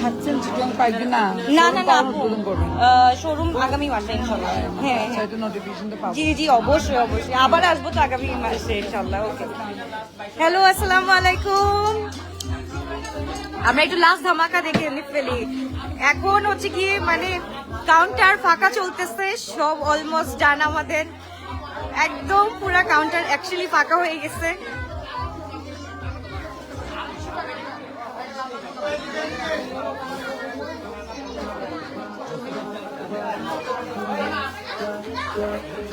খাচ্ছেন চিটং পাইবে না না না না উদ্বোধন করবেন শোরুম আগামী মাসে ইনশাআল্লাহ। হ্যাঁ সেটা নোটিফিকেশনটা পাবো। জি জি অবশ্যই অবশ্যই আবার আসবো তো আগামী মাসে ইনশাআল্লাহ। ওকে হ্যালো আসসালামু আলাইকুম। আমরা একটু লাস্ট ধামাকা দেখে ফেলি। এখন হচ্ছে কি মানে কাউন্টার ফাঁকা চলতেছে, সব অলমোস্ট ডান আমাদের, একদম পুরা কাউন্টার অ্যাকচুয়ালি ফাঁকা হয়ে গেছে।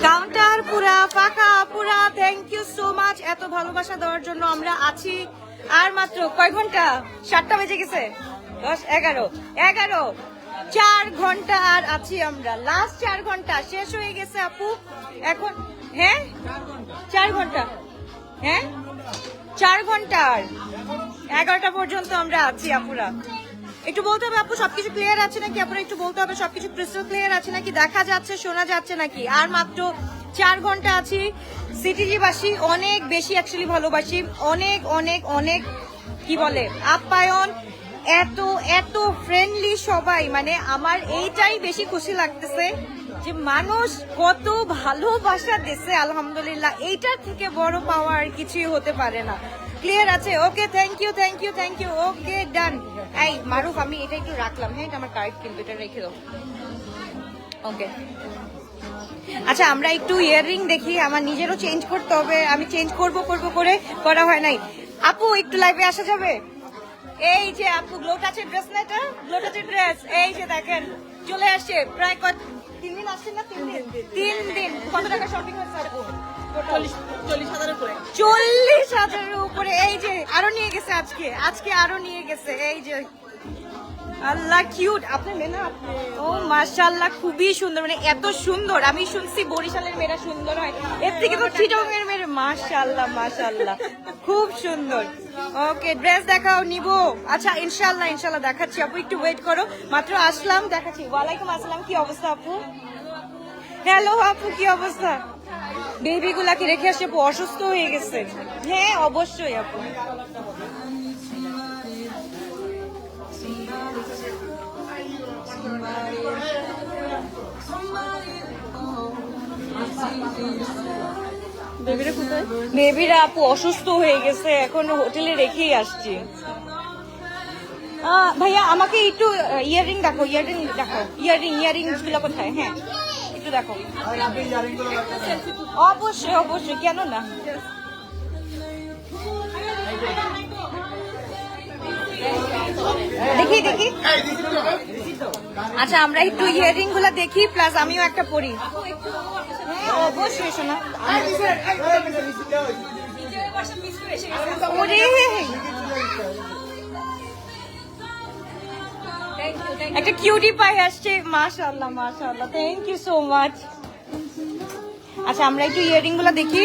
কাউন্টার পুরা ফাঁকা পুরা। থ্যাংক ইউ সো মাচ এত ভালোবাসা দেওয়ার জন্য। আমরা আছি আর মাত্র কয় ঘন্টা, 7টা বেজে গেছে, 10, 11 4 ঘন্টা আর আছি আমরা। লাস্ট 4 ঘন্টা শেষ হয়ে গেছে আপু এখন। হ্যাঁ 4 ঘন্টা, হ্যাঁ 4 ঘন্টা আর 11টা পর্যন্ত আমরা আছি আপুরা। একটু বলতে হবে আপু সবকিছু ক্লিয়ার আছে নাকি, আপনারা একটু বলতে হবে সবকিছু ক্রিস্টাল ক্লিয়ার আছে নাকি, দেখা যাচ্ছে শোনা যাচ্ছে নাকি। আর মাত্র 4 ঘন্টা আছি। সিটিজিবাসী অনেক বেশি অ্যাকচুয়ালি ভালোবাসি, অনেক অনেক অনেক কি বলে আপ্যায়ন, এত এত ফ্রেন্ডলি সবাই, মানে আমার এইটাই বেশি খুশি লাগতেছে যে মানুষ কত ভালোবাসা দিচ্ছে আলহামদুলিল্লাহ। এইটার থেকে বড় পাওয়া আর কিছুই হতে পারে না। ক্লিয়ার আছে? Okay thank you thank you thank you. Okay done. এই মারুফ আমি এটা একটু রাখলাম, হ্যাঁ এটা আমার কার্ড কিন্তু, এটা রেখে দাও। ওকে আচ্ছা আমরা একটু ইয়াররিং দেখি, আমার নিজেরও চেঞ্জ করতে হবে, আমি চেঞ্জ করব করে করা হয় নাই। আপু একটু লাইভে আসা যাবে? এই যে আপু গ্লো টাচের ড্রেস না, এটা গ্লো টাচের ড্রেস, এই যে দেখেন চলে আসছে। প্রায় 3 দিন আসছেন না? 3 দিন। কত টাকা শপিং হয়েছে আপু? 40,000 উপরে। 40,000 উপরে। এই যে আরো নিয়ে গেছে আজকে আরো নিয়ে গেছে। এই যে আল্লাহ কিউট। আপনার মেয়ে না? ও মাশাআল্লাহ খুবই সুন্দর, মানে এত সুন্দর। আমি শুনছি বরিশালের মেয়েরা সুন্দর হয়, এর থেকে তো চিটংয়ের মেয়ে। মাশাআল্লাহ মাশাআল্লাহ খুব সুন্দর। ওকে ড্রেস দেখাও, নিবো। আচ্ছা ইনশাআল্লাহ ইনশাআল্লাহ দেখাচ্ছি আপু, একটু ওয়েট করো, মাত্র আসলাম, দেখাচ্ছি। ওয়ালাইকুম আসসালাম, কি অবস্থা আপু? হ্যালো আপু কি অবস্থা? বেবি গুলাকে রেখে আসছে আপু, অসুস্থ হয়ে গেছে। হ্যাঁ অবশ্যই আপু। বেবিরা আপু অসুস্থ হয়ে গেছে, এখন হোটেলে রেখেই আসছি। ভাইয়া আমাকে একটু ইয়াররিং দেখো, ইয়াররিং গুলো কোথায়? হ্যাঁ একটু দেখো। অবশ্যই অবশ্যই, কেন না। দেখি দেখি। আচ্ছা আমরা একটু ইয়াররিং গুলা দেখি, প্লাস আমিও একটা পরি। অবশ্যই শোনা। একটা কিউটি পাই আসছে, মাশাআল্লাহ মাশাআল্লাহ, থ্যাংক ইউ সো মাচ। আচ্ছা আমরা একটু ইয়াররিং গুলা দেখি।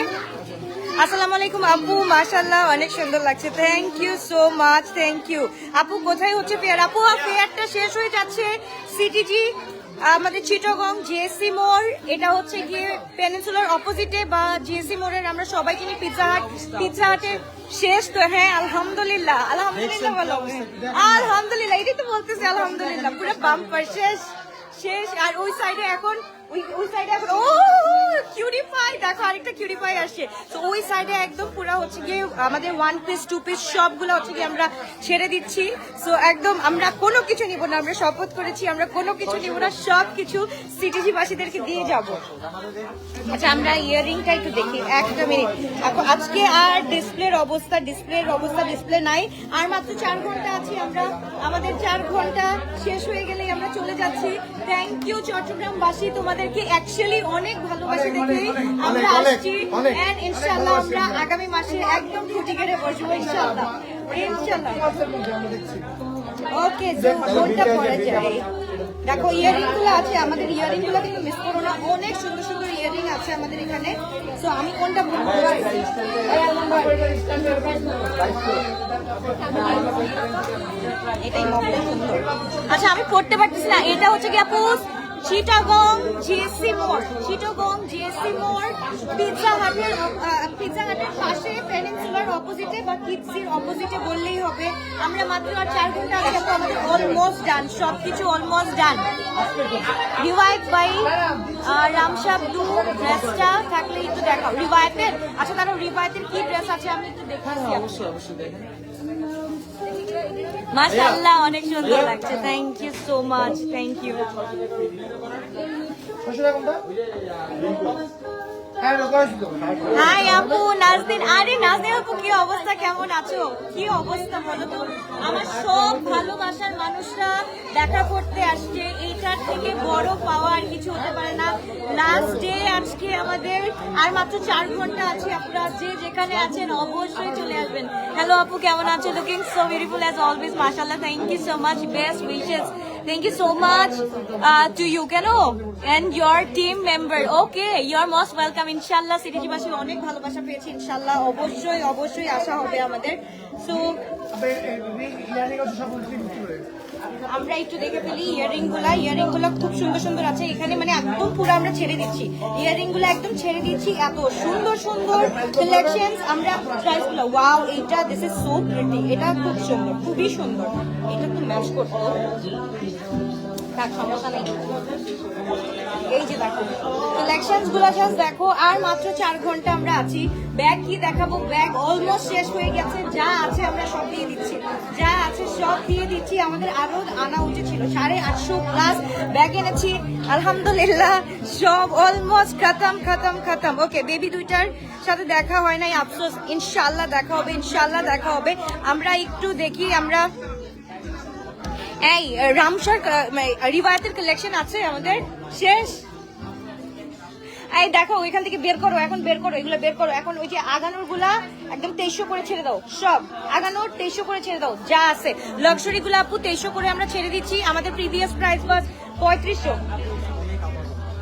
আসসালামু আলাইকুম আপু, মাশাআল্লাহ অনেক সুন্দর লাগছে, thank you so much, thank you. আপু কোথায় হচ্ছে ফেয়ার? আপু ফেয়ারটা শেষ হয়ে যাচ্ছে সিটিজি আমাদের চিটাগং জিএসসি মোড়। এটা হচ্ছে গিয়ে পেনিনসুলার অপোজিটে বা জিএসসি মোড়ের আমরা সবাই চিনি পিৎজা হাটের শেষ তো। হ্যাঁ আলহামদুলিল্লাহ আলহামদুলিল্লাহ ভালো, আলহামদুলিল্লাহ এটাই তো বলতেছি, আলহামদুলিল্লাহ পুরো বাম্পার শেষ। আর ওই সাইডে এখন ওই সাইডে এখন ও কিউটি পাই দেখো, আরেকটা কিউটি পাই আসছে। তো ওই সাইডে একদম পুরো হচ্ছে গিয়ে আমাদের 1 পিস 2 পিস সবগুলো হচ্ছে গিয়ে আমরা ছেড়ে দিচ্ছি। সো একদম আমরা কোনো কিছু নিব না, আমরা শপথ করেছি আমরা কোনো কিছু নিব না, সব কিছু সিটিজি বাসীদেরকে দিয়ে যাব। আচ্ছা আমরা ইয়াররিংটা একটু দেখি, একটা মিনিট। আজকে আর ডিসপ্লের অবস্থা ডিসপ্লে নাই। আর মাত্র 4 ঘন্টা আছি আমরা, আমাদের 4 ঘন্টা শেষ হয়ে গেলেই আমরা চলে যাচ্ছি। থ্যাংক ইউ চট্টগ্রামবাসী, তোমাদেরকে অ্যাকচুয়ালি অনেক ভালোবাসি দেখে আমরা আসছি। এন্ড ইনশাআল্লাহ আমরা আগামী মাসে একদম খুঁটি গেড়ে বসবো ইনশাআল্লাহ ইনশাআল্লাহ। ওকে কোনটা পরে যায় দেখো, ইয়াররিং গুলো আছে আমাদের, ইয়াররিং গুলো কিন্তু মিস করো না, অনেক সুন্দর সুন্দর ইয়াররিং আছে আমাদের এখানে। সো আমি কোনটা বলবো? এটাই মডেল সুন্দর। আচ্ছা আমি পড়তে পারতেছি না, এটা হচ্ছে কি আপু চিটাগং জিএসসি মোড়, চিটাগং জিএসসি মোড়, পিৎজা হাটের পাশে, পেনিনসুলার অপোজিটে বা কিডসির অপোজিটে বললেই হবে। আমরা মাত্র আর 4 ঘন্টা আগে তো আমাদের অলমোস্ট ডান, সবকিছু অলমোস্ট ডান। রিভাইভ বাই রামশাব ব্লু ড্রেসটা থাকলে একটু দেখাও রিভাইভের। আচ্ছা তাহলে রিভাইভের কি ড্রেস আছে আমি একটু দেখাচ্ছি। অবশ্যই দেখেন। মাশাআল্লাহ অনেক সুন্দর লাগছে, thank you so much, thank you. Hi আপু, নাজদিন। আরে নাজদিন আপু কি অবস্থা, কেমন আছো? কি অবস্থা বলো তো? আমার সব ভালোবাসার মানুষরা দেখা করতে আসছে, এইটার থেকে বড় পাওয়া আর কিছু হতে পারে না। লাস্ট ডে আজকে আমাদের, আর মাত্র 4 ঘন্টা আছে। আপনারা যে যেখানে আছেন অবশ্যই চলে আসবেন। হ্যালো আপু, কেমন আছো? Looking so beautiful as always, মাশাআল্লাহ, thank you so much, best wishes. Thank you so much to you, Kano, and your team member. Okay, you are most welcome. Inshallah, সিটিজিবাসী অনেক ভালোবাসা পেয়েছি। ইনশাআল্লাহ অবশ্যই অবশ্যই আশা হবে আমাদের। সো আমরা একটু দেখে ফেলি ইয়ারিং গুলা খুব সুন্দর সুন্দর আছে এখানে, মানে একদম পুরো আমরা ছেড়ে দিচ্ছি ইয়ারিং গুলো, একদম ছেড়ে দিচ্ছি। এত সুন্দর সুন্দর কালেকশনস। আমরা প্রাইস গুলো, ওয়াও, এইটা দিস ইজ সো প্রিটি, এটা খুব সুন্দর, খুবই সুন্দর। এটা তো ম্যাচ করতো, তার সমস্যা নেই। এই যে দেখো কালেকশনস গুলো, জাস্ট দেখো। আর মাত্র 4 ঘন্টা আমরা আছি। ব্যাগ কি দেখাবো, ব্যাগ অলমোস্ট শেষ হয়ে গেছে। যা আছে আমরা সব দিয়ে দিচ্ছি, যা আছে সব দিয়ে দিচ্ছি। আমাদের আরো আনা উচিত ছিল, 850 প্লাস ব্যাগ এনেছি আলহামদুলিল্লাহ। সব অলমোস্ট খতম। ওকে, বেবি দুইটার সাথে দেখা হয় নাই, আফসোস। ইনশাআল্লাহ দেখা হবে, ইনশাআল্লাহ দেখা হবে। আমরা একটু দেখি, আমরা এই রামসার রিভায়াতের কালেকশন আছে আমাদের শেষ। এই দেখো ওইখান থেকে বের করো, এখন বের করো, এগুলো বের করো এখন। ওই যে আগানোর গুলা একদম 2300 করে ছেড়ে দাও, সব আগানোর 2300 করে ছেড়ে দাও। যা আছে লাক্সারি গুলা আপু 2300 করে আমরা ছেড়ে দিচ্ছি। আমাদের প্রিভিয়াস প্রাইস ওয়াজ 3500।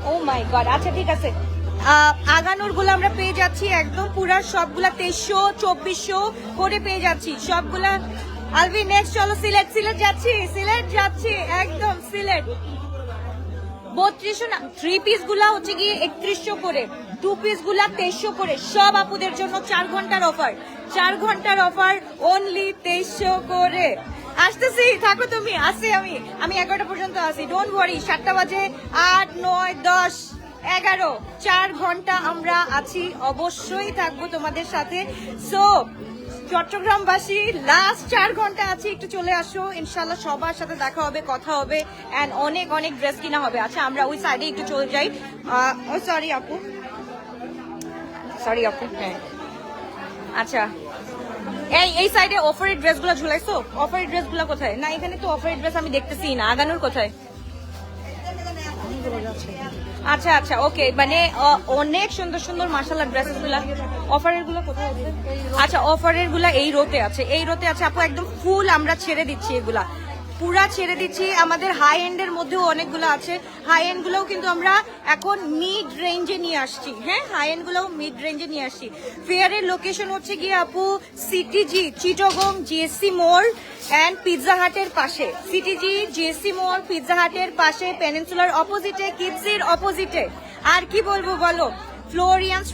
ও মাই গড, আচ্ছা ঠিক আছে। আগানোর গুলো আমরা পেয়ে যাচ্ছি একদম পুরা সবগুলা 2300 2400 করে পেয়ে যাচ্ছি সবগুলা। আলবি নেক্সট, চলো সিলেট যাচ্ছি একদম সিলেট। 3200 না, 3 পিস গুলা হচ্ছে গিয়ে 3100 করে, 2 পিস গুলা 2300 করে। সব আপুদের জন্য 4 ঘন্টার অফার, 4 ঘন্টার অফার, অনলি 2300 করে। আসতেছি, থাকো তুমি, আসি আমি 11টা পর্যন্ত আসি, ডোন্ট ওয়ারি। 7টা বাজে, 8 9 10 11, 4 ঘন্টা আমরা আছি, অবশ্যই থাকবো তোমাদের সাথে। সো চট্টগ্রামবাসী লাস্ট 4 ঘন্টা আছে, একটু চলে আসো। ইনশাল্লাহ সবার সাথে দেখা হবে, কথা হবে, এন্ড অনেক অনেক ড্রেস কিনা হবে। আচ্ছা আমরা ওই সাইডে একটু চলে যাই। সরি আপু, হ্যাঁ আচ্ছা এই সাইডে অফারের ড্রেসগুলো ঝুলাইছো? অফারের ড্রেসগুলো কোথায়? না এখানে তো অফারের ড্রেস আমি দেখতেছি না। আগানোর কোথায়? আচ্ছা ওকে, মানে অনেক সুন্দর সুন্দর মাশাআল্লাহ ড্রেসেস গুলা। অফারের গুলো কোথায় আছে? আচ্ছা অফারের গুলা এই রোতে আছে, আপু একদম ফুল আমরা ছেড়ে দিচ্ছি, এগুলা পুরা ছেড়ে দিচ্ছি। আমাদের হাই এন্ডের মধ্যেও অনেকগুলো আছে, হাই এন্ড গুলোও কিন্তু আমরা এখন মিড রেঞ্জে নিয়ে আসছি। হ্যাঁ, হাই এন্ড গুলোও মিড রেঞ্জে নিয়ে আসছি। ফেয়ারের লোকেশন হচ্ছে গিয়ে আপু সিটিজি, চিটাগং জিএসসি মোড় এন্ড পিৎজা হাটের পাশে। সিটিজি জিএসসি মোড়, পিৎজা হাটের পাশে, পেনিনসুলার অপোজিটে, কিডসির অপোজিটে। আর কি বলবো বলো, ফ্লোরিয়ান্স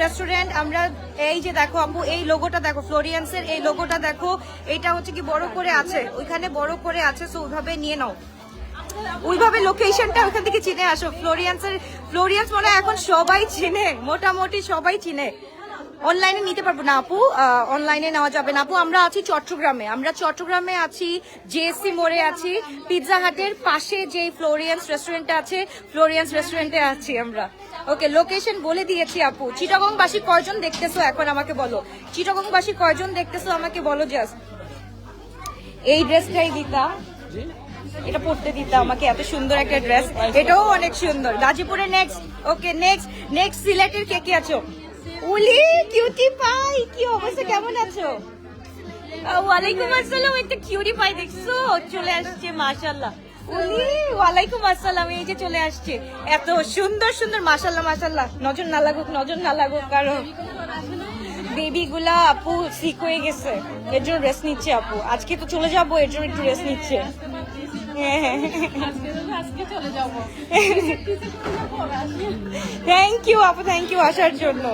রেস্টুরেন্ট। আমরা এই যে দেখো আপু, এই লোগোটা দেখো, ফ্লোরিয়ান্সের এই লোগোটা দেখো, এটা হচ্ছে কি বড় করে আছে, ওইখানে বড় করে আছে। সো ওইভাবে নিয়ে নাও, ওইভাবে লোকেশনটা ওইখান থেকে চিনে আসো। ফ্লোরিয়ান্স মনে হয় এখন সবাই চিনে, মোটামুটি সবাই চিনে। অনলাইনে নিতে পারবো না আপু, অনলাইনে নেওয়া যাবে না আপু। আমরা আছি চট্টগ্রামে আছি, জেএসসি মোড়ে আছি, পিৎজা হাটের পাশে যে ফ্লোরিয়ান্স রেস্টুরেন্টটা আছে, ফ্লোরিয়ান্স রেস্টুরেন্টে আছি আমরা। ওকে, লোকেশন বলে দিয়েছি আপু। চিটাগংবাসী কয়জন দেখতেছো এখন আমাকে বলো, আমাকে বলো জাস্ট। এই ড্রেসটাই দিতা, এটা পড়তে দিতা আমাকে, এত সুন্দর একটা ড্রেস, এটাও অনেক সুন্দর। গাজীপুরে নেক্সট। ওকে, নেক্সট সিলেটের কে আছো? উলি কিউটি পাই, কি অবস্থা, কেমন আছো? ওয়ালাইকুম আসসালাম, একটা কিউটি পাই দেখছো চলে আসছে, মাশাআল্লাহ। উলি ওয়ালাইকুম আসসালাম, এই যে চলে আসছে, এত সুন্দর সুন্দর, মাশাআল্লাহ। নজর না লাগুক কারণ বেবি গুলা আপু সিক হয়ে গেছে, এর জন্য রেস্ট নিচ্ছে আপু। আজকে তো চলে যাবো, এর জন্য একটু রেস্ট নিচ্ছে। থ্যাংক ইউ আপু, থ্যাংক ইউ আসার জন্য।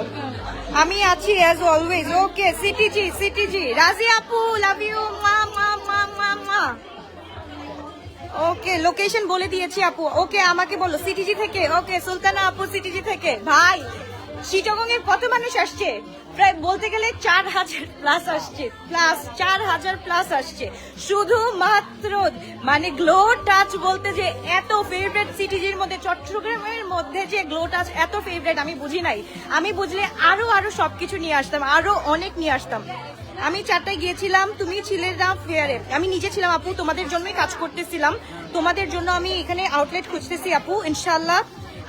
আমি আছি অ্যাজ অলওয়েজ। ওকে সিটিজি রাজি আপু, লাভ ইউ, মা মা মা মা মা। ওকে লোকেশন বলে দিয়েছি আপু। ওকে আমাকে বলো সিটিজি থেকে। ওকে সুলতানা আপু সিটিজি থেকে। ভাই চিটাগং এর কত মানুষ আসছে? প্রায় বলতে গেলে 4000 প্লাস আসছে, প্লাস 4000 প্লাস আসছে শুধুমাত্র। মানে গ্লো টাচ বলতে যে এত ফেভারিট সিটিজির মধ্যে, চট্টগ্রামের মধ্যে যে গ্লো টাচ এত ফেভারিট আমি বুঝি নাই। আমি বুঝলে আরো সবকিছু নিয়ে আসতাম, আরো অনেক নিয়ে আসতাম। আমি 4টায় গিয়েছিলাম, তুমি ছিলে না ফেয়ারে। আমি নিজে ছিলাম আপু, তোমাদের জন্যই কাজ করতেছিলাম, তোমাদের জন্য আমি এখানে আউটলেট খুঁজতেছি আপু। ইনশাল্লাহ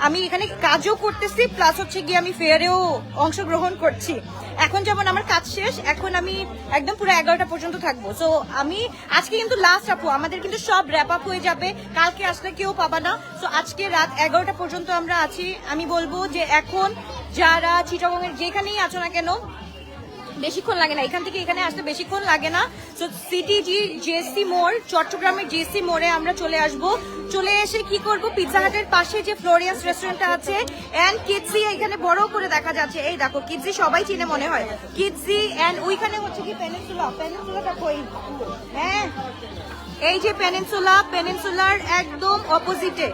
আমি এখানে কাজও করতেছি, প্লাস হচ্ছে গিয়ে আমি ফেয়ারেও অংশগ্রহণ করছি। এখন যেমন আমার কাজ শেষ, এখন আমি একদম পুরো 11টা পর্যন্ত থাকবো। সো আমি আজকে কিন্তু লাস্ট আপু, আমাদের কিন্তু সব র্যাপ আপ হয়ে যাবে, কালকে আসলে কেউ পাবা না। সো আজকে রাত 11টা পর্যন্ত আমরা আছি। আমি বলবো যে এখন যারা চিটাগংয়ের যেখানেই আছো না কেন, বেশিক্ষণ লাগে না, এখান থেকে এখানে আসতে বেশিক্ষণ লাগে না। সো সিটিজি জেএসসি মোড়, চট্টগ্রামের জেএসসি মোড়ে আমরা চলে আসব। চলে এসে কি করব, পিৎজা হাটের পাশে যে ফ্লোরিয়ান্স রেস্টুরেন্টটা আছে এন্ড কিডজি, এখানে বড় করে দেখা যাচ্ছে, এই দেখো কিডজি সবাই চিনে মনে হয়, কিডজি এন্ড ওইখানে হচ্ছে কি পেনিনসুলাটা কই? হ্যাঁ এই যে পেনিনসুলার একদম অপোজিটে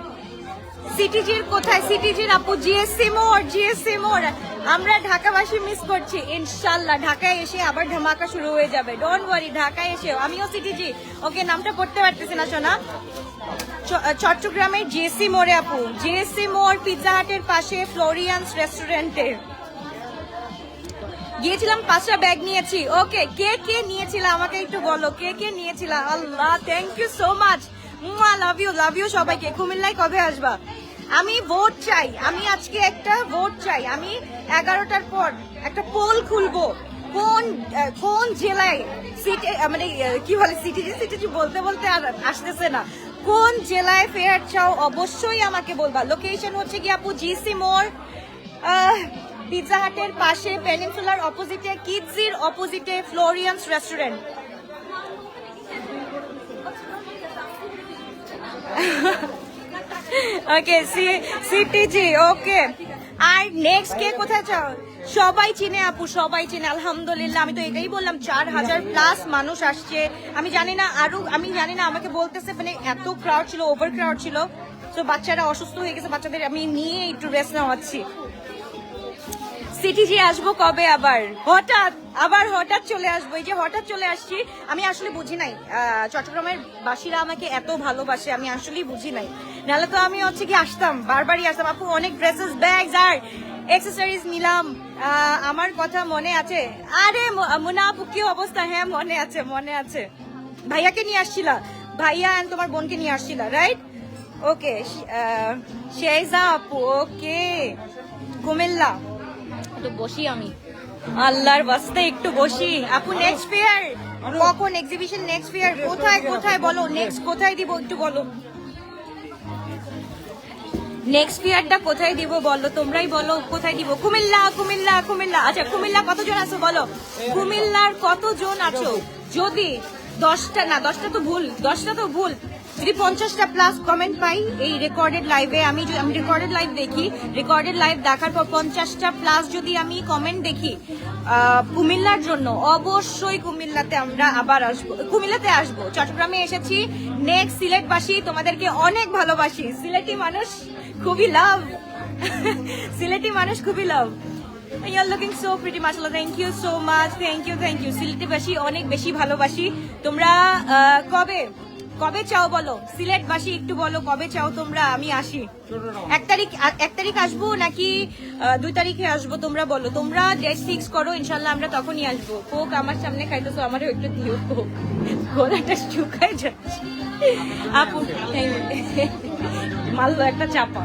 সিটিজির। কোথায় সিটিজির আপু? জিএসসি মোড়। আমরা ঢাকাবাসী মিস করছি, ইনশাল্লাহ ঢাকায় এসে আবার ধামাকা শুরু হয়ে যাবে, ডোন্ট ওয়ারি। ঢাকায় এসে আমিও সিটিজি, ওকে নামটা পড়তে পারতেছি না শোনা। চট্টগ্রামের জিএসসি মোড়ে আপু, জিএসসি মোড় পিৎজা হাটের পাশে ফ্লোরিয়ান্স রেস্টুরেন্টে গিয়েছিলাম, 5টা ব্যাগ নিয়েছি। ওকে কে কে নিয়েছিলাম আমাকে একটু বলো, কে কে নিয়েছিলাম? Allah thank you so much, love you সবাইকে। কুমিল্লায় কবে আসবা? আমি ভোট চাই, আমি আজকে একটা ভোট চাই। আমি 11টার পর একটা পোল খুলবো, কোন জেলায় সিটি, মানে কি বলে সিটিজি বলতে আর আসতেছে না, কোন জেলায় ফেয়ার চাও অবশ্যই আমাকে বলবা। লোকেশন হচ্ছে কি আপু জিসি মোড়, পিৎজা হাটের পাশে, পেনিনসুলার অপোজিটে, কিডজির অপোজিটে ফ্লোরিয়ান্স রেস্টুরেন্ট। ওকে সিটিজি। ওকে আর নেক্সট কে কোথায় চাও? সবাই চিনে আপু, সবাই চিনে আলহামদুলিল্লাহ। আমি তো এটাই বললাম 4000 প্লাস মানুষ আসছে। আমি জানি না আমাকে বলতেছে মানে এত ক্রাউড ছিল, ওভার ক্রাউড ছিল। তো বাচ্চারা অসুস্থ হয়ে গেছে, বাচ্চাদের আমি নিয়ে একটু রেস্ট নেওয়াচ্ছি। সিটিজি আসবো কবে? আবার হঠাৎ চলে আসবো। এই যে হঠাৎ চলে আসছি, আমি আসলে বুঝি নাই চট্টগ্রামের বাসীরা আমাকে এত ভালোবাসে, আমি আসলেই বুঝি নাই। নাহলে তো আমি হচ্ছে কি আসতাম, বারবারই আসতাম আপু। অনেক ড্রেসেস, ব্যাগস আর এক্সেসরিজ নিলাম। আমার কথা মনে আছে? আরে মুনা আপু কি অবস্থা? হ্যাঁ মনে আছে। ভাইয়াকে নিয়ে আসছিলা, ভাইয়া এন্ড তোমার বোনকে নিয়ে আসছিলা, রাইট? ওকে শেজা আপু। ওকে কুমিল্লা, একটু বসি আমি, আল্লাহর বাস্তে একটু বসি আপু। নেক্সট ফেয়ার কখন? এক্সিবিশন নেক্সট ফেয়ার কোথায় বলো? নেক্সট কোথায় দিব একটু বলো, নেক্সট ফেয়ারটা কোথায় দিব বলো, তোমরাই বলো কোথায় দিব। কুমিল্লা। আচ্ছা কুমিল্লা কতজন আছো বলো, কুমিল্লার কতজন আছো? যদি 10টা তো ভুল, যদি 50টা প্লাস কমেন্ট পাই এই রেকর্ডেড লাইভে, আমি রেকর্ডেড লাইভ দেখি, রেকর্ডেড লাইভ দেখার পর 50টা প্লাস যদি আমি কমেন্ট দেখি কুমিল্লার জন্য, অবশ্যই কুমিল্লাতে আমরা আবার আসবো, কুমিল্লাতে আসবো। চট্টগ্রামে এসেছি, নেক্সট সিলেটবাসী তোমাদেরকে অনেক ভালোবাসি, সিলেটি মানুষ খুবই লাভ। You're looking so pretty, mashallah. Thank you so much. Thank you. সিলেটবাসী অনেক বেশি ভালোবাসি। তোমরা কবে চাও বলো, সিলেটবাসী একটু বলো কবে চাও তোমরা আমি আসি? 1 তারিখ আসবো নাকি 2 তারিখে আসবো? তোমরা বলো, তোমরা ডেট ফিক্স করো, ইনশাল্লাহ আমরা তখনই আসবো। কোক আমার সামনে খাইতেছো, আমারও একটু দিও কোক, গলাটা শুকায় যাচ্ছে আপু। মারলো একটা চাপা।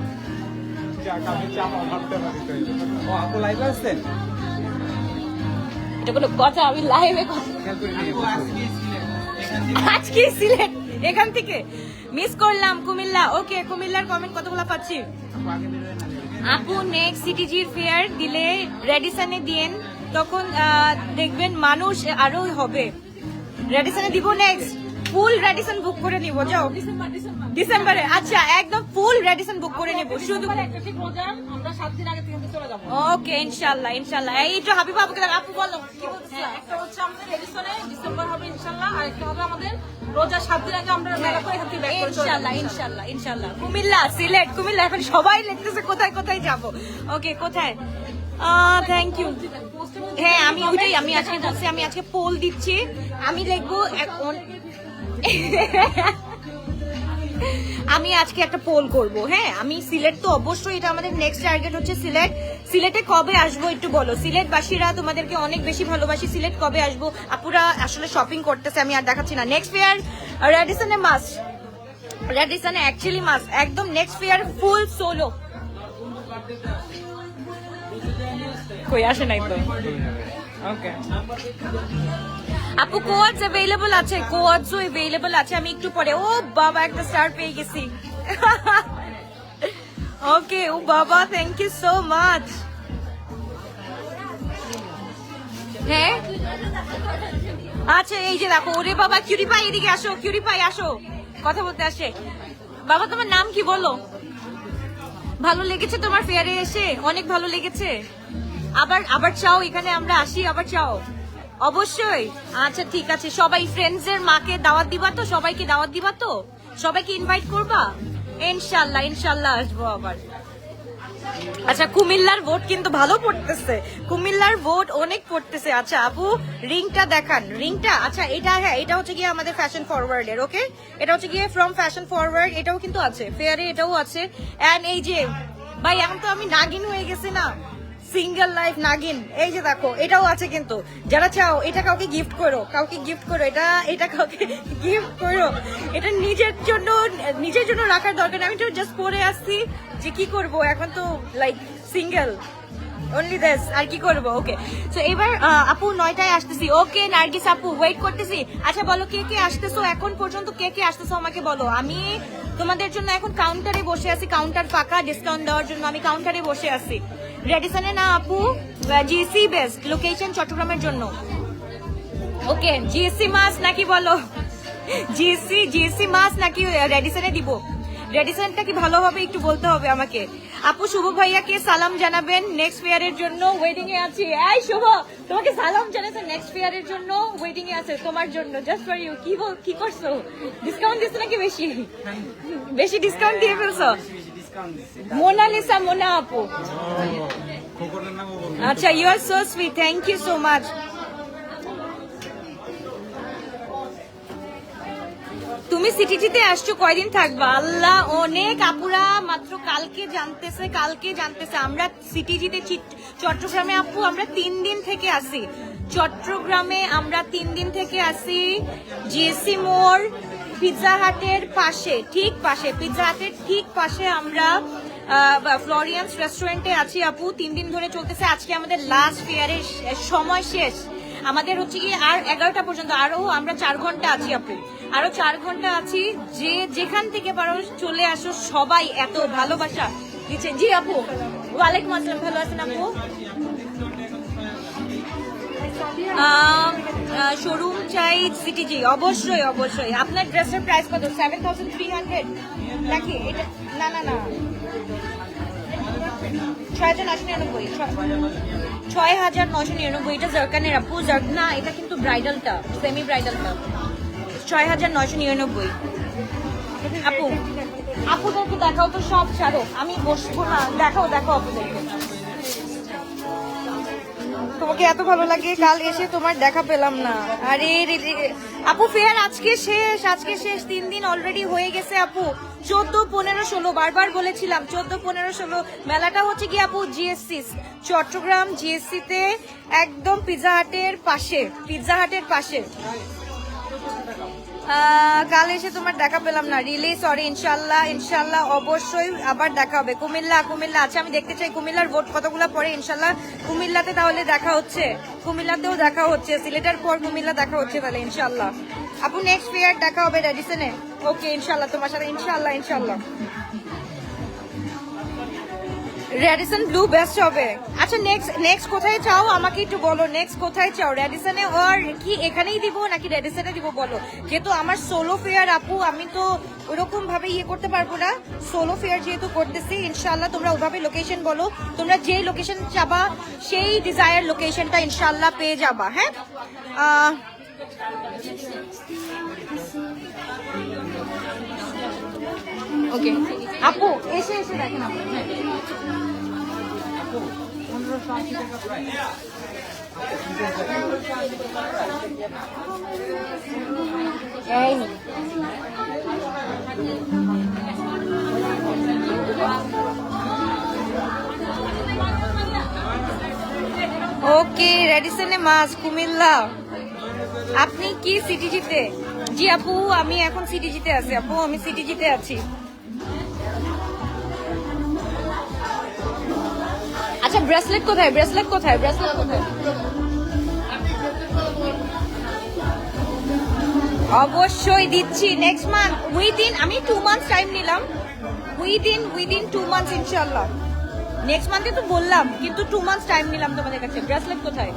এটা কোনো কথা? আমি লাইভে আজকে সিলেট এখান থেকে মিস করলাম। কুমিল্লা, ওকে কুমিল্লার কমেন্ট কতগুলো পাচ্ছি আপু? নেক্সট সিটিজির ফেয়ার দিলে রেডিসনে দিয়েন, তখন দেখবেন মানুষ আরো হবে। রেডিসনে দিব নেক্সট ফুল রেডিসন বুক করে নিব, যাও ডিসেম্বরে। আচ্ছা একদম ফুল রেডিসন বুক করে নিব, শুধু ওকে ইনশাআল্লাহ ইনশাআল্লাহ। এই তো হাবিবা আপুকে আপু বলো কি বলছো? একটা হচ্ছে আমাদের রেডিসনে ডিসেম্বর হবে ইনশাআল্লাহ, আর একটা হবে আমাদের রোজা 7 দিন আগে আমরা মেলা করে হাতে ব্যাক করে চলে ইনশাআল্লাহ ইনশাআল্লাহ ইনশাআল্লাহ। কুমিল্লা, সিলেট, কুমিল্লা, এখন সবাই লিখতেছে কোথায় কোথায় যাব। ওকে কোথায়? Thank you. হ্যাঁ আমি ওইটাই, আমি আজকে বলছি আমি আজকে পোল দিচ্ছি, আমি লিখবো আমি আজকে একটা পোল করব। হ্যাঁ আমি সিলেট তো অবশ্যই, এটা আমাদের নেক্সট টার্গেট হচ্ছে সিলেট। সিলেটে কবে আসবো একটু বলো, সিলেটবাসীরা তোমাদেরকে অনেক বেশি ভালোবাসি। সিলেট কবে আসবো? আপুরা আসলে শপিং করতেছে, আমি আর দেখাচ্ছি না। নেক্সট ফেয়ার রেডিসনে মাস, রেডিসনে অ্যাকচুয়ালি মাস একদম নেক্সট ফেয়ার ফুল সোলো। কই আসে নাই তো। ওকে আপু কোয়াডস अवेलेबल আছে, কোয়াডসও अवेलेबल আছে। আমি একটু পরে, ও বাবা একটা স্টার পেয়ে গেছি। ওকে ও বাবা থ্যাংক ইউ সো মাচ। হ্যাঁ আচ্ছা এই যে দেখো, ওরে বাবা কিউরি পাই এদিকে আসো, কিউরি পাই আসো, কথা বলতে আসে। বাবা তোমার নাম কি বলো? ভালো লেগেছে তোমার ফেয়ারে এসে? অনেক ভালো লেগেছে। আবার আবার চাও এখানে আমরা আসি, আবার চাও? অবশ্যই। আচ্ছা ঠিক আছে, সবাই ফ্রেন্ডসদের মাকে দাওয়াত দিবা তো? সবাইকে দাওয়াত দিবা তো? সবাইকে ইনভাইট করবা? ইনশাআল্লাহ ইনশাআল্লাহ আসবো আবার। আচ্ছা কুমিল্লার ভোট কিন্তু ভালো পড়তেছে, কুমিল্লার ভোট অনেক পড়তেছে। আচ্ছা আপু রিংটা দেখান, রিংটা। আচ্ছা এটা, হ্যাঁ এটা হচ্ছে গিয়ে আমাদের ফ্যাশন ফরওয়ার্ডের। ওকে এটা হচ্ছে গিয়ে ফ্রম ফ্যাশন ফরওয়ার্ড, এটাও কিন্তু আছে ফেয়ারে, এটাও আছে। এন্ড এই যে ভাই এখন তো আমি নাগিন হয়ে গেছি না, সিঙ্গেল লাইফ নাগিন। এই যে দেখো এটাও আছে কিন্তু, যারা চাও এটা কাউকে গিফট করো, কাউকে গিফট করো, এটা কাউকে গিফট করো। এটা নিজের জন্য রাখার দরকার নেই। আমি তো জাস্ট পরে আসছি যে কি করব, এখন তো লাইক সিঙ্গেল অনলি দিস, আর কি করবো। ওকে সো এবার আপু 9টায় আসতেছি। ওকে নার্গিস আপু ওয়েট করতেছি। আচ্ছা বলো কে কে আসতেছো এখন পর্যন্ত, কে কে আসতেছো আমাকে বলো। আমি তোমাদের জন্য এখন কাউন্টারে বসে আছি, কাউন্টার ফাঁকা ডিসকাউন্ট দেওয়ার জন্য আমি কাউন্টারে বসে আছি। রেডিসনে না আপু, জিএসসি বেস্ট লোকেশন চট্টগ্রামের জন্য। ওকে জিএসসি মাস নাকি বলো, জিএসসি মাস নাকি রেডিসনে দিব? রেডিসনটা কি ভালো হবে একটু বলতে হবে আমাকে। আপু শুভ ভাইয়াকে সালাম জানাবেন, নেক্সট ফেয়ারের জন্য ওয়েটিং এ আছি। এই শুভ তোমাকে সালাম জানাচ্ছে, নেক্সট ফেয়ারের জন্য ওয়েটিং এ আছে তোমার জন্য, জাস্ট ফর ইউ। কি করছো, ডিসকাউন্ট দিছো নাকি? বেশি ডিসকাউন্ট দিয়ে ফেলছো? মোনালিসা, মোনা আপু। আচ্ছা you are so sweet, thank you so much. তুমি সিটিজিতে আসছো, কয়দিন থাকবা? আল্লাহ অনেক আপুরা মাত্র কালকে জানতেছে আমরা সিটিজিতে চট্টগ্রামে আপু আমরা 3 দিন থেকে আসি। চট্টগ্রামে আমরা 3 দিন থেকে আসি। জিএসসি মোড় পিৎজা হাটের পাশে, ঠিক পাশে, পিৎজা হাটের ঠিক পাশে আমরা ফ্লোরিয়ান্স রেস্টুরেন্টে আছি আপু। 3 দিন ধরে চলতেছে। আজকে আমাদের লাস্ট ফেয়ারের সময় শেষ। আমাদের হচ্ছে কি আর 11টা পর্যন্ত, আরো আমরা 4 ঘন্টা আছি আপু, আরো 4 ঘন্টা আছি। যে যেখান থেকে পারো চলে আসো, সবাই এত ভালোবাসা দিচ্ছে। জি আপু ওয়ালাইকুম আসসালাম, ভালো আছেন আপু? শোরুম চাই সিটিজি, অবশ্যই অবশ্যই। আপনার ড্রেসের প্রাইস কত? 7300 নাকি? এটা না না না 6999, এটা জারকানের আপু। না এটা কিন্তু ব্রাইডালটা, সেমি ব্রাইডালটা 6999 আপু। আপুদেরকে দেখাও তো, সব ছাড়ো, আমি বসবো না। দেখাও আপুদেরকে। তোমাকে এত ভালো লাগে, কাল এসে তোমার দেখা পেলাম না। আরে আপু ফেয়ার আজকে শেষ, 3 দিন অলরেডি হয়ে গেছে আপু। 14, 15, 16 বারবার বলেছিলাম, 14, 15, 16 মেলাটা হচ্ছে কি আপু জিএসসি চট্টগ্রাম, জিএসসি তে একদম পিৎজা হাটের পাশে। কাল এসে তোমার দেখা পেলাম না, রিলি সরি। ইনশাল্লাহ অবশ্যই আবার দেখা হবে। কুমিল্লা, আচ্ছা আমি দেখতে চাই কুমিল্লার ভোট কতগুলো পরে। ইনশাল্লাহ কুমিল্লাতে তাহলে দেখা হচ্ছে, কুমিল্লাতেও দেখা হচ্ছে, সিলেটের পর কুমিল্লা দেখা হচ্ছে তাহলে ইনশাল্লাহ। আপু নেক্সট ফেয়ার দেখা হবে রেডিসনে। ওকে ইনশাল্লাহ তোমার সাথে, ইনশাল্লাহ। রেডিসন ব্লু বেস্ট হবে। আচ্ছা নেক্সট কোথায় চাও আমাকে একটু বলো, নেক্সট কোথায় চাও? রেডিসনে আর কি এখানেই দিব নাকি রেডিসনে দিব বলো? যেহেতু আমার সোলো ফেয়ার আপু, আমি তো ওরকম ভাবে ইয়ে করতে পারবো না। সোলো ফেয়ার যেহেতু করতেছি, ইনশাল্লাহ তোমরা ওভাবে লোকেশন বলো, তোমরা যে লোকেশন চাবা সেই ডিজায়ার লোকেশনটা ইনশাল্লাহ পেয়ে যাবা। হ্যাঁ ওকে আপু, এসে দেখেন আপু। এই ওকে, রেডিসনে মাছ কুমিল্লা। আপনি কি সিটিজিতে? জি আপু, আমি এখন সিটিজিতে আছি আপু, আমি সিটিজিতে আছি। আচ্ছা ব্রেসলেট কোথায়? ব্রেসলেট কোথায়? ব্রেসলেট কোথায়? অবশ্যই দিচ্ছি নেক্সট মান্থ, উইদিন। আমি 2 মান্থস টাইম নিলাম, উইদিন 2 মান্থস ইনশাল্লাহ। নেক্সট মান্থে তো বললাম, কিন্তু 2 মান্থস টাইম নিলাম তোমাদের কাছে। ব্রেসলেট কোথায়?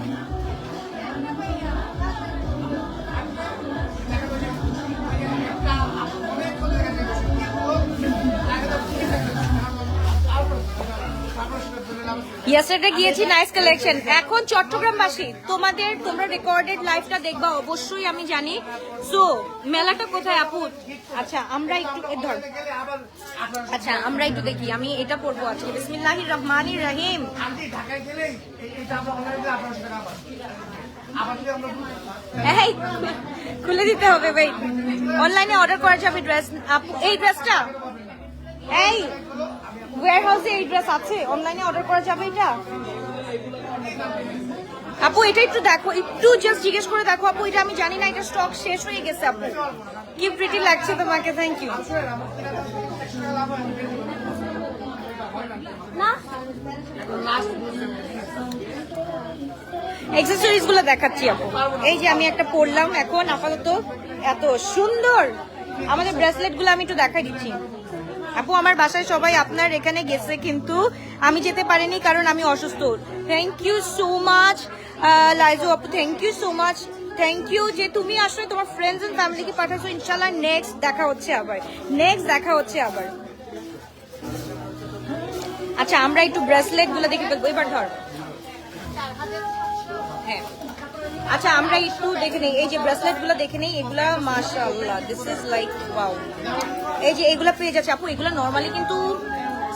ইয়েস্টারডে গিয়েছি, নাইস কালেকশন। এখন চট্টগ্রামবাসী তোমরা রেকর্ডেড লাইভটা দেখবা অবশ্যই, আমি জানি। সো মেলাটা কোথায় আপু? আচ্ছা আমরা একটু ধর, আচ্ছা আমরা একটু দেখি। আমি এটা পড়বো আজকে। বিসমিল্লাহির রহমানির রহিম। এই খুলে দিতে হবে ভাই, অনলাইনে অর্ডার করা যাবে ড্রেস আপু। এই ড্রেসটা এই ওয়্যার হাউসে এই ড্রেস আছে, অনলাইনে অর্ডার করা যাবে এটা আপু? এটা একটু দেখো, একটু জাস্ট জিজ্ঞেস করে দেখো আপু। এটা আমি জানি না, এটা স্টক শেষ হয়ে গেছে আপু। কি প্রিটি লাগছে তোমাকে, থ্যাংক ইউ। না অ্যাকসেসরিজ গুলো দেখাচ্ছি আপু। এই যে আমি একটা পরলাম এখন আপাতত, এত সুন্দর আমাদের ব্রেসলেট গুলো আমি একটু দেখাই দিচ্ছি আপু। আমার বাসায় সবাই আপনার এখানে গেছে, কিন্তু আমি যেতে পারিনি কারণ আমি অসুস্থ। Thank you so much Laiju আপু, thank you so much, thank you যে তুমি আসলে তোমার ফ্রেন্ডস এন্ড ফ্যামিলিকে পাঠাচ্ছো। ইনশাল্লাহ নেক্সট দেখা হচ্ছে আবার। আচ্ছা আমরা একটু ব্রেসলেট গুলো দেখে দেখবো, এবার ধর। হ্যাঁ আচ্ছা আমরা একটু দেখে নেই, এই যে ব্রেসলেট গুলো দেখে নেই। এগুলা মাশাআল্লাহ, দিস ইজ লাইক ওয়াও। এই যে এগুলা পেয়ে যাচ্ছে আপু, এগুলা নর্মালি কিন্তু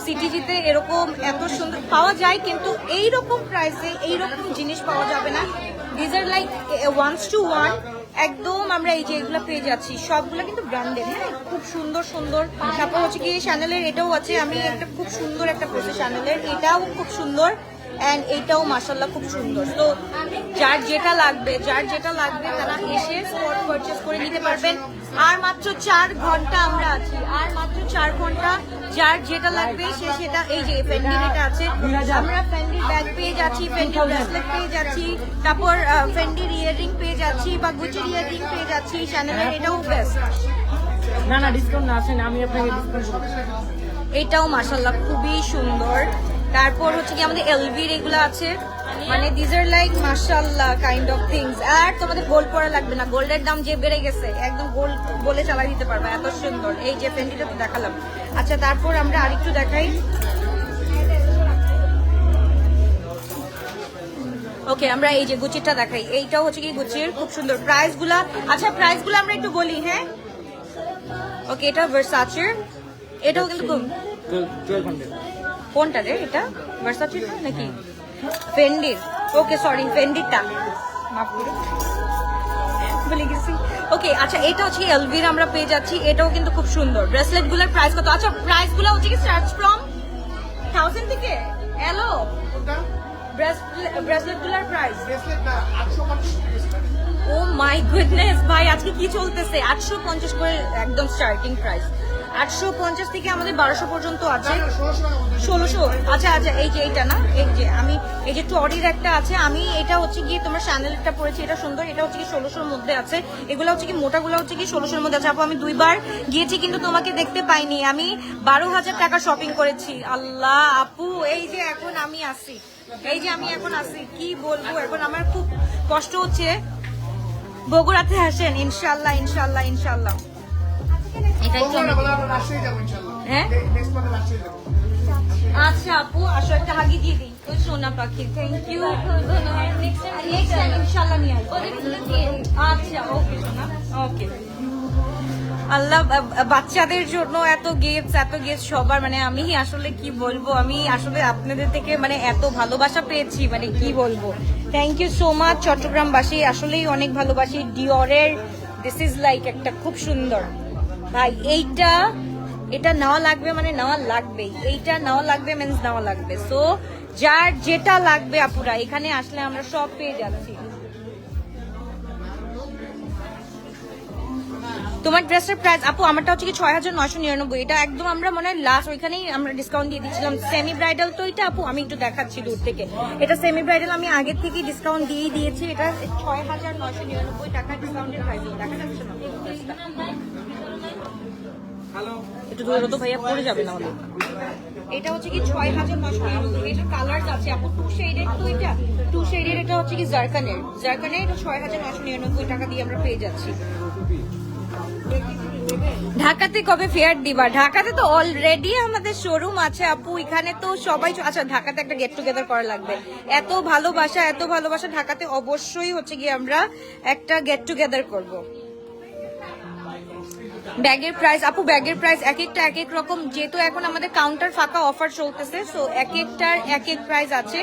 সিটিজিতে এরকম এত সুন্দর পাওয়া যায়, কিন্তু এইরকম প্রাইসে এইরকম জিনিস পাওয়া যাবে না। দিস আর লাইক 1 to 1 একদম। আমরা এই যে এগুলা পেয়ে যাচ্ছি, সবগুলা কিন্তু ব্র্যান্ডেড। হ্যাঁ খুব সুন্দর সুন্দর। তারপর হচ্ছে কি শ্যানেলের এটাও আছে, আমি একটা খুব সুন্দর একটা পরেছি শ্যানেলের, এটাও খুব সুন্দর। এন্ড এইটাও মাশাআল্লাহ খুব সুন্দর। তো যার যেটা লাগবে তারা এসে স্পট পারচেজ করে নিতে পারবেন। আর মাত্র 4 ঘন্টা আমরা আছি, আর মাত্র 4 ঘন্টা। যার যেটা লাগবে সে সেটা। এই যে ফেন্ডির এটা আছে, আমরা ফেন্ডির ব্যাগ পেয়ে যাচ্ছি, ফেন্ডির ব্রেসলেট পেয়ে যাচ্ছি, তারপর ফেন্ডির ইয়াররিং পেয়ে যাচ্ছি বা গুচির ইয়াররিং পেয়ে যাচ্ছি। শ্যানেলের এটাও বেস্ট। না ডিসকাউন্ট না আছে, আমি আপনাকে ডিসকাউন্ট। এটাও মাশাআল্লাহ খুবই সুন্দর। তারপর হচ্ছে কি আমাদের এলভির এগুলো আছে, মানে দিস আর লাইক মাশাআল্লাহ কাইন্ড অফ থিংস। আর তোমাদের গোল্ড পরা লাগবে না, গোল্ডের দাম যে বেড়ে গেছে, একদম গোল্ড বলে চালাই দিতে পারবে, এত সুন্দর। এই যে ফেন্ডিটা তো দেখালাম। আচ্ছা তারপর আমরা আরেকটু দেখাই। ওকে আমরা এই যে গুচিটা দেখাই, এইটাও হচ্ছে কি গুচির, খুব সুন্দর। প্রাইস গুলা, আচ্ছা প্রাইস গুলো আমরা একটু বলি। হ্যাঁ ওকে, এটা ভার্সাচের, এটাও কিন্তু 1200। কোনটা রে? এটা ভার্সাচের নাকি ফেন্ডির? ওকে সরি, ফেন্ডিরটা মাফ করে ভুলে গেছি। ওকে আচ্ছা এটা হচ্ছে এলভির আমরা পেয়ে যাচ্ছি, এটাও কিন্তু খুব সুন্দর। ব্রেসলেট গুলোর প্রাইস কত? আচ্ছা প্রাইস গুলো হচ্ছে কি স্টার্ট ফ্রম 1000 থেকে। হ্যালো ব্রেসলেট গুলোর প্রাইস ও মাই গুডনেস ভাই, আজকে কি চলতেছে? 850 করে একদম স্টার্টিং প্রাইস। 850 থেকে আমাদের 1200 পর্যন্ত আছে। 1600, আচ্ছা আচ্ছা, এই যে এইটা না, এই যে আমি এই যে টরির একটা আছে, আমি এটা হচ্ছে গিয়ে তোমার চ্যানেলটা পড়েছি, এটা সুন্দর, এটা হচ্ছে কি 1600 এর মধ্যে আছে। এগুলো হচ্ছে কি মোটাগুলো হচ্ছে কি 1600 এর মধ্যে আছে। আপু আমি 2 বার গিয়েছি কিন্তু তোমাকে দেখতে পাইনি, আমি 12,000 টাকা শপিং করেছি। আল্লাহ আপু, এই যে এখন আমি আসি, এই যে আমি এখন আসি, কি বলবো, এখন আমার খুব কষ্ট হচ্ছে। বগুড়াতে আসেন ইনশাল্লাহ ইনশাল্লাহ ইনশাল্লাহ। এটাই তো হ্যাঁ, আচ্ছা আপু আসো, একটা হাগি দিয়ে দিই। ওই সোনা পাখি, থ্যাংক ইউ। নেক্সট টাইম ইনশাআল্লাহ নিয়ে আসবো। আচ্ছা ওকে সোনা, ওকে। আল্লাহ, বাচ্চাদের জন্য এত গিফট সবার, মানে আমি আসলে কি বলবো, আমি আসলে আপনাদের থেকে মানে এত ভালোবাসা পেয়েছি, মানে কি বলবো। থ্যাংক ইউ সো মাচ চট্টগ্রামবাসী, আসলেই অনেক ভালোবাসি। ডিওরের দিস ইজ লাইক একটা খুব সুন্দর ভাই, এটা নেওয়া লাগবে, মানে নেওয়া লাগবেই, এইটা নেওয়া লাগবে মিন্স নেওয়া লাগবে। সো যার যেটা লাগবে আপুরা, এখানে আসলে আমরা সব পেয়ে যাচ্ছি। তোমার ড্রেসের প্রাইস আপু, আমারটা হচ্ছে কি 6999, এটা একদম আমরা মনে হয় লাস্ট ওইখানেই আমরা ডিসকাউন্ট দিয়ে দিচ্ছিলাম। সেমি ব্রাইডাল তো এটা আপু, আমি একটু দেখাচ্ছি দূর থেকে, এটা সেমি ব্রাইডাল আমি আগের থেকেই ডিসকাউন্ট দিয়েই দিয়েছি। এটা 6999 টাকা ডিসকাউন্টের প্রাইস, দেখা যাচ্ছে না একটু দূরে তো ভাইয়া পড়ে যাবে না হলে। এটা হচ্ছে কি 6999, এটা কালার আছে আপু, 2 শেডের, তো এটা 2 শেডের, এটা হচ্ছে কি জারকানের, এটা 6999 টাকা দিয়ে আমরা পেয়ে যাচ্ছি। ঢাকাতে কবে ফেয়ার দিবা? ঢাকাতে তো অলরেডি আমাদের শোরুম আছে আপু, এখানে তো সবাই, আচ্ছা ঢাকাতে একটা গেট টুগেদার করা লাগবে। এত ভালোবাসা ঢাকাতে, অবশ্যই হচ্ছে গিয়ে আমরা একটা গেট টুগেদার করব। ব্যাগের প্রাইস আপু, ব্যাগের প্রাইস এক একটা এক এক রকম, যেহেতু এখন আমাদের কাউন্টার ফাঁকা, অফার চলতেছে, সো এক একটার এক এক প্রাইস আছে।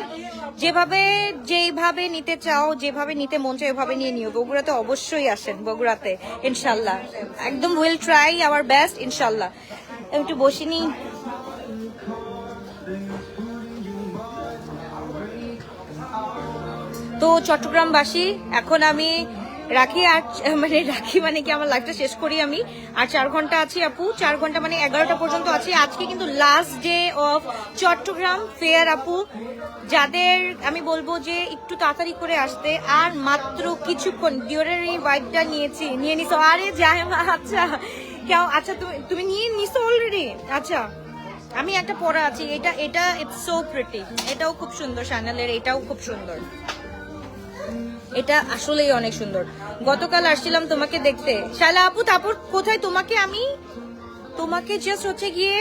যেভাবে নিতে চাও, যেভাবে নিতে মন চায় ওভাবে নিয়ে নিও। বগুড়াতে অবশ্যই আসেন, বগুড়াতে ইনশাল্লাহ, একদম উইল ট্রাই আওয়ার বেস্ট ইনশাল্লাহ। একটু বসিনি। তো চট্টগ্রামবাসী, এখন আমি রাখি, আর মানে কি আমার লাইফটা শেষ করি আমি। আর 4 ঘন্টা আছি আপু, 4 ঘন্টা মানে 11টা পর্যন্ত আছি। আজকে কিন্তু last day of Chittagong fair আপু, যাদের আমি বলবো যে একটু তাড়াতাড়ি করে আসতে, আর মাত্র কিছুক্ষণ। ডিওরের এই হোয়াইটটা নিয়ে নিছো, আরে যাই, আচ্ছা কেউ, আচ্ছা তুমি নিয়ে নিছো অলরেডি, আচ্ছা আমি একটা পরা আছি, এটা ইটস সো প্রিটি, এটাও খুব সুন্দর, শ্যানেলের এটাও খুব সুন্দর, এটা আসলেই অনেক সুন্দর। গতকাল আসছিলাম তোমাকে দেখতে শালা আপু, তারপর কোথায় তোমাকে জাস্ট হচ্ছে গিয়ে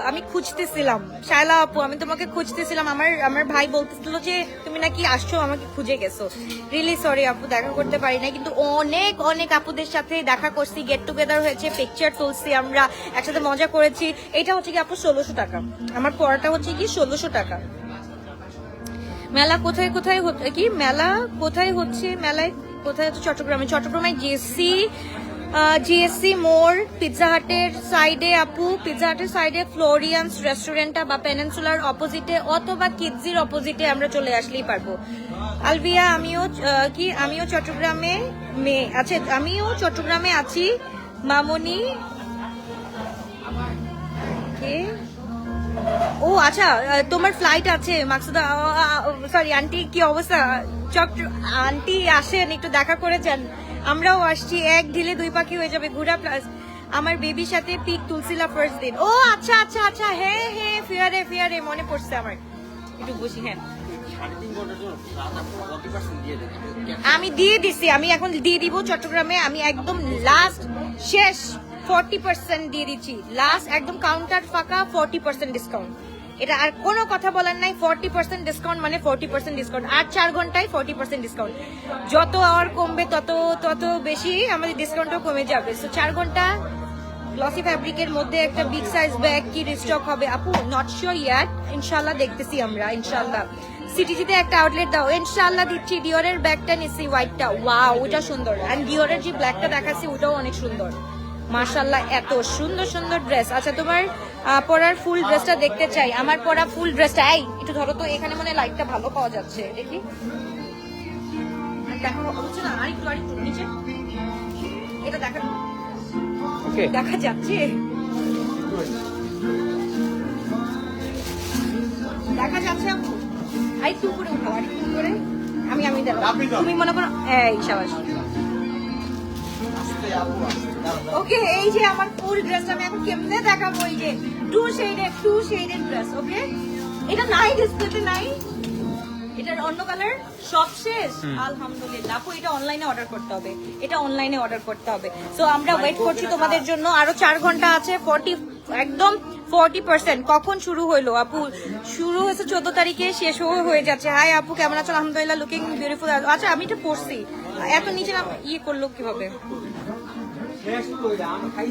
আমি খুঁজতেছিলাম শালা আপু, আমি তোমাকে খুঁজতেছিলাম। আমার ভাই বলতেছিল যে তুমি নাকি আসছো, আমাকে খুঁজে গেছো। রিয়েলি সরি আপু, দেখা করতে পারি না, কিন্তু অনেক আপুদের সাথে দেখা করছি, গেট টুগেদার হয়েছে, পিকচার তুলছি, আমরা একসাথে মজা করেছি। এটা হচ্ছে কি আপু 1600 টাকা, আমার পড়াটা হচ্ছে কি 1600 টাকা। মেলা কোথায় কি মেলা কোথায় হচ্ছে, মেলায় কোথায় হচ্ছে? চট্টগ্রামে জিএসসি মোড়, পিৎজা হাটের সাইডে আপু, পিৎজা হাটের সাইডে ফ্লোরিয়ান্স রেস্টুরেন্টটা, বা পেনিনসুলার অপোজিটে অথবা কিডজির অপোজিটে আমরা চলে আসলেই পারবো। আলভিয়া, আমিও চট্টগ্রামে আচ্ছা, আমিও চট্টগ্রামে আছি মামনি। ও আচ্ছা, তোমার ফ্লাইট আছে মাকসুদা, সরি আন্টি, কি অবস্থা? আন্টি আসেন, একটু দেখা করে যান, আমরাও আসছি, এক ঢিলে 2 পাখি হয়ে যাবে ঘোরা। প্লাস আমার বেবির সাথে পিক তুলছিলাম ফার্স্ট দিন। ও আচ্ছা, হ্যাঁ ফিয়ারে মনে পড়ছে আমার, একটু বসি। হ্যাঁ আমি দিয়ে দিছি, আমি এখন দিয়ে দিব চট্টগ্রামে, আমি একদম লাস্ট শেষ 40% দিয়ে দিচ্ছি, লাস্ট একদম কাউন্টার ফাঁকা, 40% ডিসকাউন্ট। এটা আর কোনো কথা বলার নাই, 40% ডিসকাউন্ট মানে 40% ডিসকাউন্ট। আর 4 ঘন্টায় 40% ডিসকাউন্ট, যত আওয়ার কমবে তত বেশি আমাদের ডিসকাউন্টও কমে যাবে। সো 4 ঘন্টা গ্লসি ফ্যাব্রিকের মধ্যে একটা বিগ সাইজ ব্যাগ কি রিস্টক হবে আপু? নট শিওর ইয়াট, ইনশাল্লাহ দেখতেছি আমরা, ইনশাল্লাহ। সিটিজিতে একটা আউটলেট দাও, ইনশাল্লাহ দিচ্ছি। ডিওরের ব্যাগটা নিচ্ছি, হোয়াইটটা, ওয়াও ওটা সুন্দর। আর ডিওরের যে ব্ল্যাকটা দেখাচ্ছি ওটাও অনেক সুন্দর, মাশাআল্লাহ, এত সুন্দর ড্রেস। আচ্ছা তোমার পরার ফুল ড্রেসটা দেখতে চাই, আমার পরা ফুল ড্রেসটা। এই একটু ধরো তো, এখানে মনে লাইটটা ভালো পাওয়া যাচ্ছে, দেখি দেখো, হচ্ছে না, আরেকটু নিচে, এটা দেখা যাচ্ছে, আছে আপু? আর একটু উপরে উঠাও, আর একটু উপরে। আমি দেখো তুমি মনে করো এই সাবাস। ওকে, এই যে আমার ফুল ড্রেসটা আমি এখন কেমনে দেখাবো, এই যে টু শেডেড ড্রেস। ওকে, এটা নাই ডিসপ্লেতে নাই, এটার অন্য কালার সব শেষ। আলহামদুলিল্লাহ আপু, এটা অনলাইনে অর্ডার করতে হবে, এটা অনলাইনে অর্ডার করতে হবে। সো আমরা ওয়েট করছি তোমাদের জন্য, আরো 4 ঘন্টা আছে। 40% কখন শুরু হইলো আপু? শুরু হয়েছে 14 তারিখে, শেষ হয়ে যাচ্ছে। হাই আপু, কেমন আছো? আলহামদুলিল্লাহ, লুকিং বিউটিফুল। আচ্ছা, আমি এটা পড়ছি, এত নিচে ইয়ে করলো কিভাবে?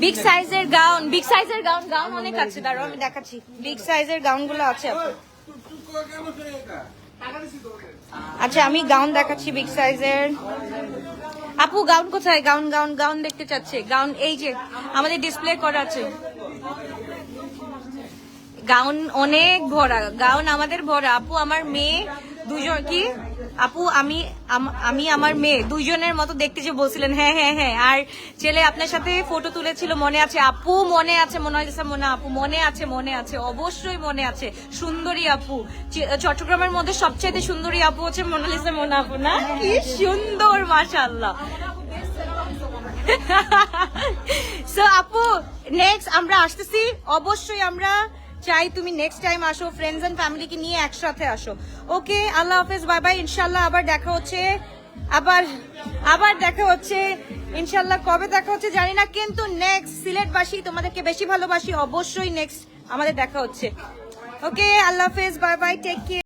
বিগ সাইজের গাউন অনেক আছে, দাঁড়াও আমি দেখাচ্ছি। বিগ সাইজের গাউন গুলো আছে আপু। আচ্ছা, আমি গাউন দেখাচ্ছি বিগ সাইজের। আপু গাউন কোথায়? গাউন দেখতে চাচ্ছে। গাউন এই যে আমাদের ডিসপ্লে করা আছে। গাউন অনেক ভরা, গাউন আমাদের ভরা। আপু আমার মেয়ে দুজন কি আপু আমি আমার মেয়ে দুইজনের মতো দেখতে যে বলছিলেন। হ্যাঁ হ্যাঁ হ্যাঁ, আর ছেলে আপনার সাথে ফটো তুলেছিল, মনে আছে আপু? মনে আছে মোনালিসা মোনা আপু, মনে আছে, অবশ্যই মনে আছে। সুন্দরী আপু, চট্টগ্রামের মধ্যে সবচেয়ে সুন্দরী আপু হচ্ছে মোনালিসা মোনা আপু। না, কি সুন্দর, মাশাআল্লাহ। সো আপু, নেক্সট আমরা আসতেছি, অবশ্যই আমরা চাই তুমি নেক্সট টাইম আসো, ফ্রেন্ডস এন্ড ফ্যামিলিকে নিয়ে একসাথে আসো। ওকে, আল্লাহ হাফেজ, বাই বাই। ইনশাল্লাহ আবার দেখা হচ্ছে, আবার দেখা হচ্ছে ইনশাল্লাহ। কবে দেখা হচ্ছে জানি না, কিন্তু নেক্সট সিলেটবাসী তোমাদেরকে বেশি ভালোবাসি, অবশ্যই নেক্সট আমাদের দেখা হচ্ছে। ওকে, আল্লাহ হাফেজ, বাই বাই, টেক কেয়ার।